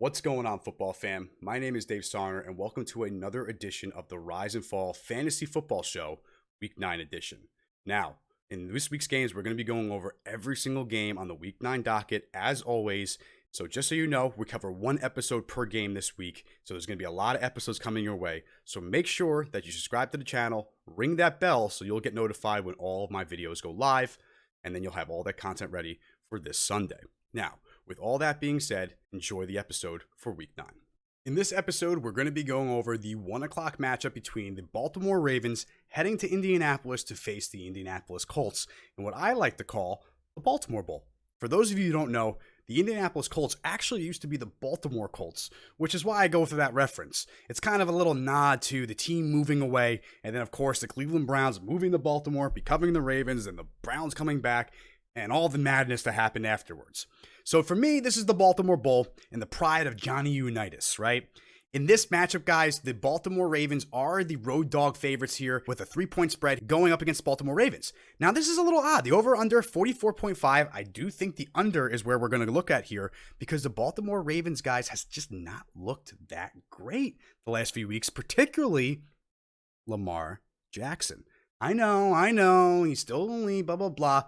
What's going on, football fam? My name is Dave Songer, and welcome to another edition of the Rise and Fall Fantasy Football Show, Week 9 edition. Now, in this week's games, we're going to be going over every single game on the Week 9 docket, as always. So just so you know, we cover one episode per game this week, so there's going to be a lot of episodes coming your way. So make sure that you subscribe to the channel, ring that bell so you'll get notified when all of my videos go live, and then you'll have all that content ready for this Sunday. Now, with all that being said, enjoy the episode for Week 9. In this episode, we're going to be going over the 1 o'clock matchup between the Baltimore Ravens heading to Indianapolis to face the Indianapolis Colts in what I like to call the Baltimore Bowl. For those of you who don't know, the Indianapolis Colts actually used to be the Baltimore Colts, which is why I go through that reference. It's kind of a little nod to the team moving away, and then of course the Cleveland Browns moving to Baltimore, becoming the Ravens, and the Browns coming back, and all the madness that happened afterwards. So for me, this is the Baltimore Bowl and the pride of Johnny Unitas, right? In this matchup, guys, the Baltimore Ravens are the road dog favorites here with a 3-point spread going up against Baltimore Ravens. Now, this is a little odd. The over-under 44.5. I do think the under is where we're going to look at here because the Baltimore Ravens, guys, has just not looked that great the last few weeks, particularly Lamar Jackson. I know, he's still only blah, blah, blah.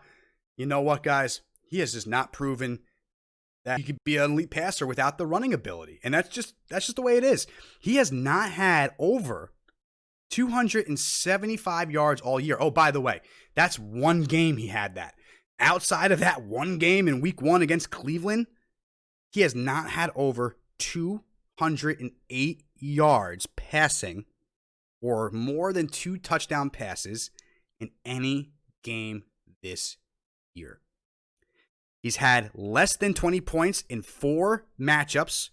You know what, guys? He has just not proven that he could be an elite passer without the running ability. And that's just the way it is. He has not had over 275 yards all year. Oh, by the way, that's one game he had that. Outside of that one game in week 1 against Cleveland, he has not had over 208 yards passing or more than 2 touchdown passes in any game this year. He's had less than 20 points in 4 matchups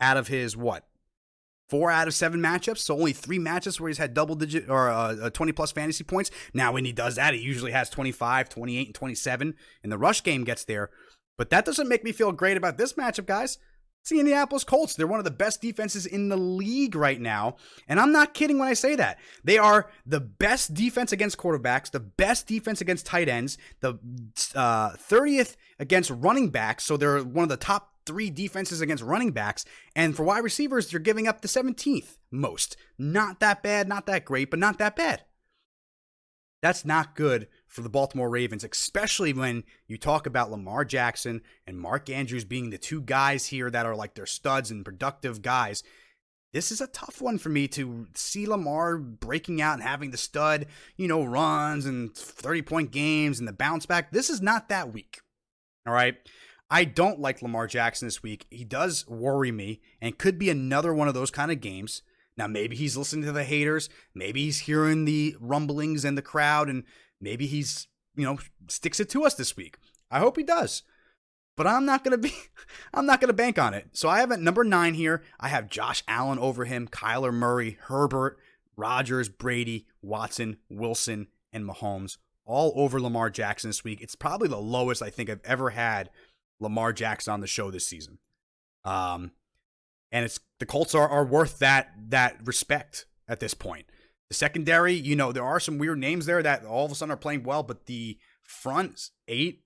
out of his, 4 out of 7 matchups. So only 3 matchups where he's had double digit or 20 plus fantasy points. Now, when he does that, he usually has 25, 28, and 27. And the rush game gets there. But that doesn't make me feel great about this matchup, guys. It's the Indianapolis Colts. They're one of the best defenses in the league right now. And I'm not kidding when I say that. They are the best defense against quarterbacks, the best defense against tight ends, the 30th against running backs. So they're one of the top 3 defenses against running backs. And for wide receivers, they're giving up the 17th most. Not that bad, not that great, but not that bad. That's not good for the Baltimore Ravens, especially when you talk about Lamar Jackson and Mark Andrews being the 2 guys here that are like their studs and productive guys. This is a tough one for me to see Lamar breaking out and having the stud, runs and 30-point games and the bounce back. This is not that week. All right. I don't like Lamar Jackson this week. He does worry me and could be another one of those kind of games. Now, maybe he's listening to the haters. Maybe he's hearing the rumblings and the crowd, and maybe he's, sticks it to us this week. I hope he does. But I'm not going to bank on it. So I have at number 9 here. I have Josh Allen over him, Kyler Murray, Herbert, Rodgers, Brady, Watson, Wilson, and Mahomes all over Lamar Jackson this week. It's probably the lowest I think I've ever had Lamar Jackson on the show this season. And it's the Colts are worth that respect at this point. The secondary, there are some weird names there that all of a sudden are playing well, but the front 8,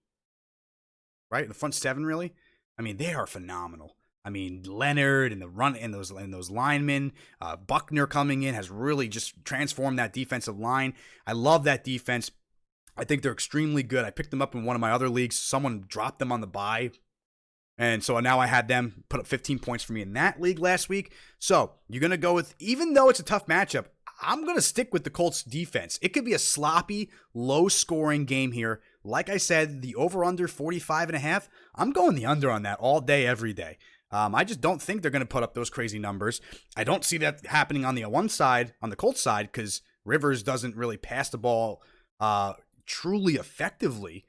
right? The front 7, really. I mean, they are phenomenal. I mean, Leonard and the run and those linemen, Buckner coming in has really just transformed that defensive line. I love that defense. I think they're extremely good. I picked them up in one of my other leagues. Someone dropped them on the bye. And so now I had them put up 15 points for me in that league last week. So you're going to go with, even though it's a tough matchup, I'm going to stick with the Colts defense. It could be a sloppy, low-scoring game here. Like I said, the over-under 45.5, I'm going the under on that all day, every day. I just don't think they're going to put up those crazy numbers. I don't see that happening on the one side, on the Colts side, because Rivers doesn't really pass the ball truly effectively.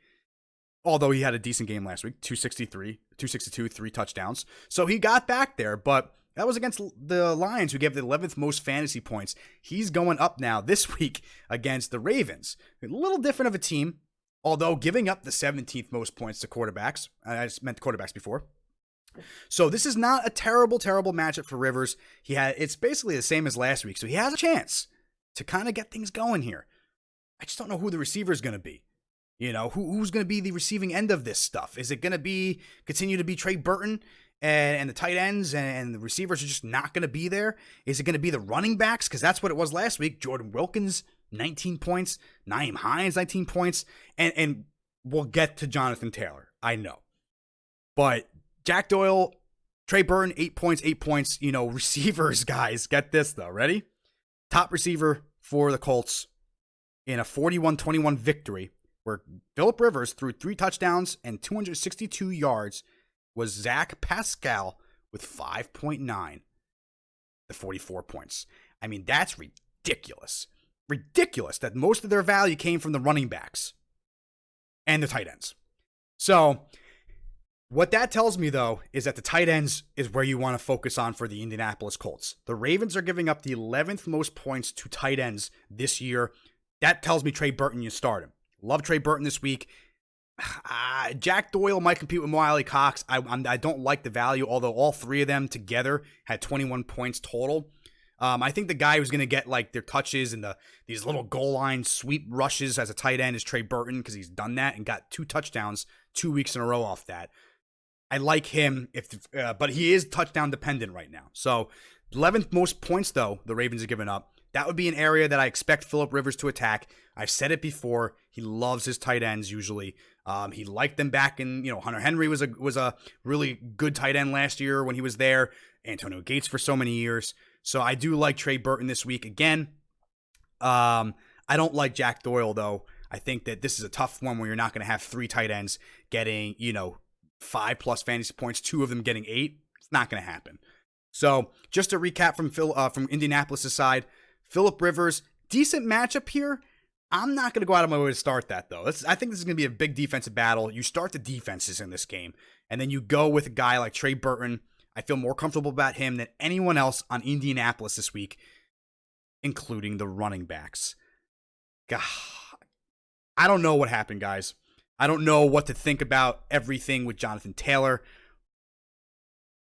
Although he had a decent game last week, 262, 3 touchdowns. So he got back there, but that was against the Lions, who gave the 11th most fantasy points. He's going up now this week against the Ravens. A little different of a team, although giving up the 17th most points to quarterbacks. I just meant quarterbacks before. So this is not a terrible matchup for Rivers. It's basically the same as last week, so he has a chance to kind of get things going here. I just don't know who the receiver is going to be. Who's going to be the receiving end of this stuff? Is it going to continue to be Trey Burton? and the tight ends and the receivers are just not going to be there? Is it going to be the running backs? Because that's what it was last week. Jordan Wilkins, 19 points. Nyheim Hines, 19 points. And we'll get to Jonathan Taylor. I know. But Jack Doyle, Trey Burton, 8 points, 8 points. Receivers, guys, get this, though. Ready? Top receiver for the Colts in a 41-21 victory where Phillip Rivers threw 3 touchdowns and 262 yards was Zach Pascal with 5.9 to 44 points. I mean, that's ridiculous. Ridiculous that most of their value came from the running backs and the tight ends. So what that tells me, though, is that the tight ends is where you want to focus on for the Indianapolis Colts. The Ravens are giving up the 11th most points to tight ends this year. That tells me Trey Burton, you start him. Love Trey Burton this week. Jack Doyle might compete with Wiley Cox. I don't like the value, although all 3 of them together had 21 points total. I think the guy who's going to get like their touches and these little goal line sweep rushes as a tight end is Trey Burton because he's done that and got 2 touchdowns 2 weeks in a row off that. I like him, but he is touchdown dependent right now. So 11th most points, though, the Ravens are giving up. That would be an area that I expect Phillip Rivers to attack. I've said it before. He loves his tight ends usually. He liked them back in, Hunter Henry was a really good tight end last year when he was there. Antonio Gates for so many years. So I do like Trey Burton this week again. I don't like Jack Doyle, though. I think that this is a tough one where you're not going to have 3 tight ends getting, 5+ fantasy points, 2 of them getting 8. It's not going to happen. So just to recap from Indianapolis' side, Phillip Rivers, decent matchup here. I'm not going to go out of my way to start that, though. I think this is going to be a big defensive battle. You start the defenses in this game, and then you go with a guy like Trey Burton. I feel more comfortable about him than anyone else on Indianapolis this week, including the running backs. God, I don't know what happened, guys. I don't know what to think about everything with Jonathan Taylor.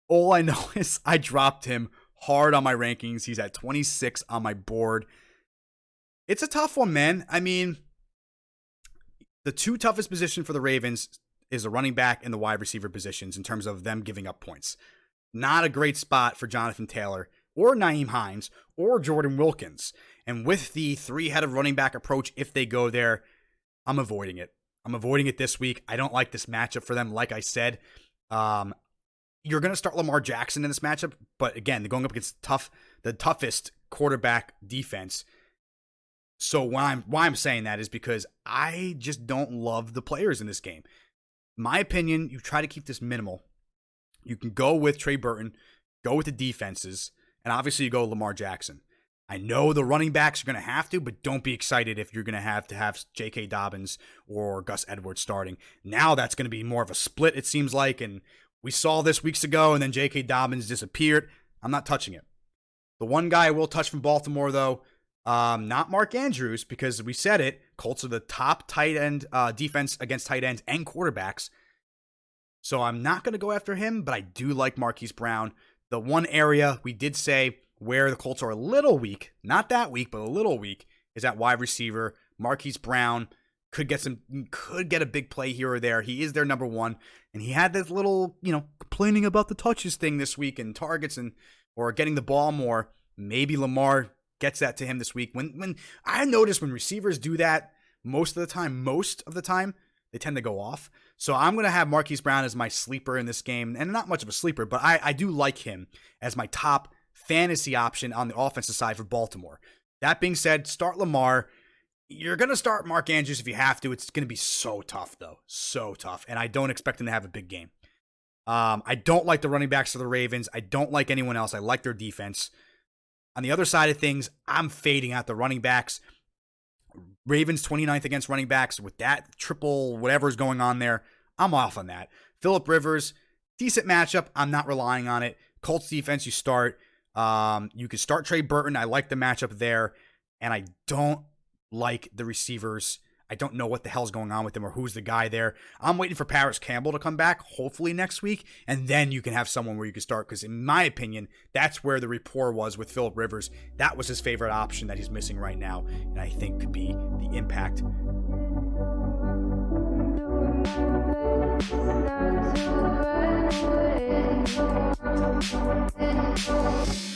All I know is I dropped him hard on my rankings. He's at 26 on my board. It's a tough one, man. I mean, the 2 toughest positions for the Ravens is the running back and the wide receiver positions in terms of them giving up points. Not a great spot for Jonathan Taylor or Nyheim Hines or Jordan Wilkins. And with the 3-headed running back approach, if they go there, I'm avoiding it. I'm avoiding it this week. I don't like this matchup for them. Like I said, you're going to start Lamar Jackson in this matchup. But again, they're going up against the toughest quarterback defense. So why I'm saying that is because I just don't love the players in this game. My opinion, you try to keep this minimal. You can go with Trey Burton, go with the defenses, and obviously you go Lamar Jackson. I know the running backs are going to have to, but don't be excited if you're going to have J.K. Dobbins or Gus Edwards starting. Now that's going to be more of a split, it seems like, and we saw this weeks ago, and then J.K. Dobbins disappeared. I'm not touching it. The one guy I will touch from Baltimore, though, not Mark Andrews, because we said it, Colts are the top tight end defense against tight ends and quarterbacks. So I'm not going to go after him, but I do like Marquise Brown. The one area we did say where the Colts are a little weak, not that weak, but a little weak, is at wide receiver. Marquise Brown could get a big play here or there. He is their number 1, and he had this little, complaining about the touches thing this week and targets or getting the ball more. Maybe Lamar gets that to him this week. When I notice when receivers do that, most of the time, they tend to go off. So I'm going to have Marquise Brown as my sleeper in this game, and not much of a sleeper, but I do like him as my top fantasy option on the offensive side for Baltimore. That being said, start Lamar. You're going to start Mark Andrews if you have to. It's going to be so tough, though. So tough. And I don't expect him to have a big game. I don't like the running backs of the Ravens. I don't like anyone else. I like their defense. On the other side of things, I'm fading out the running backs. Ravens 29th against running backs with that triple whatever's going on there. I'm off on that. Phillip Rivers, decent matchup. I'm not relying on it. Colts defense, you start. You can start Trey Burton. I like the matchup there. And I don't like the receivers. I don't know what the hell's going on with them or who's the guy there. I'm waiting for Paris Campbell to come back, hopefully next week, and then you can have someone where you can start, because in my opinion, that's where the rapport was with Phillip Rivers. That was his favorite option that he's missing right now, and I think could be the impact. my face, not to run away.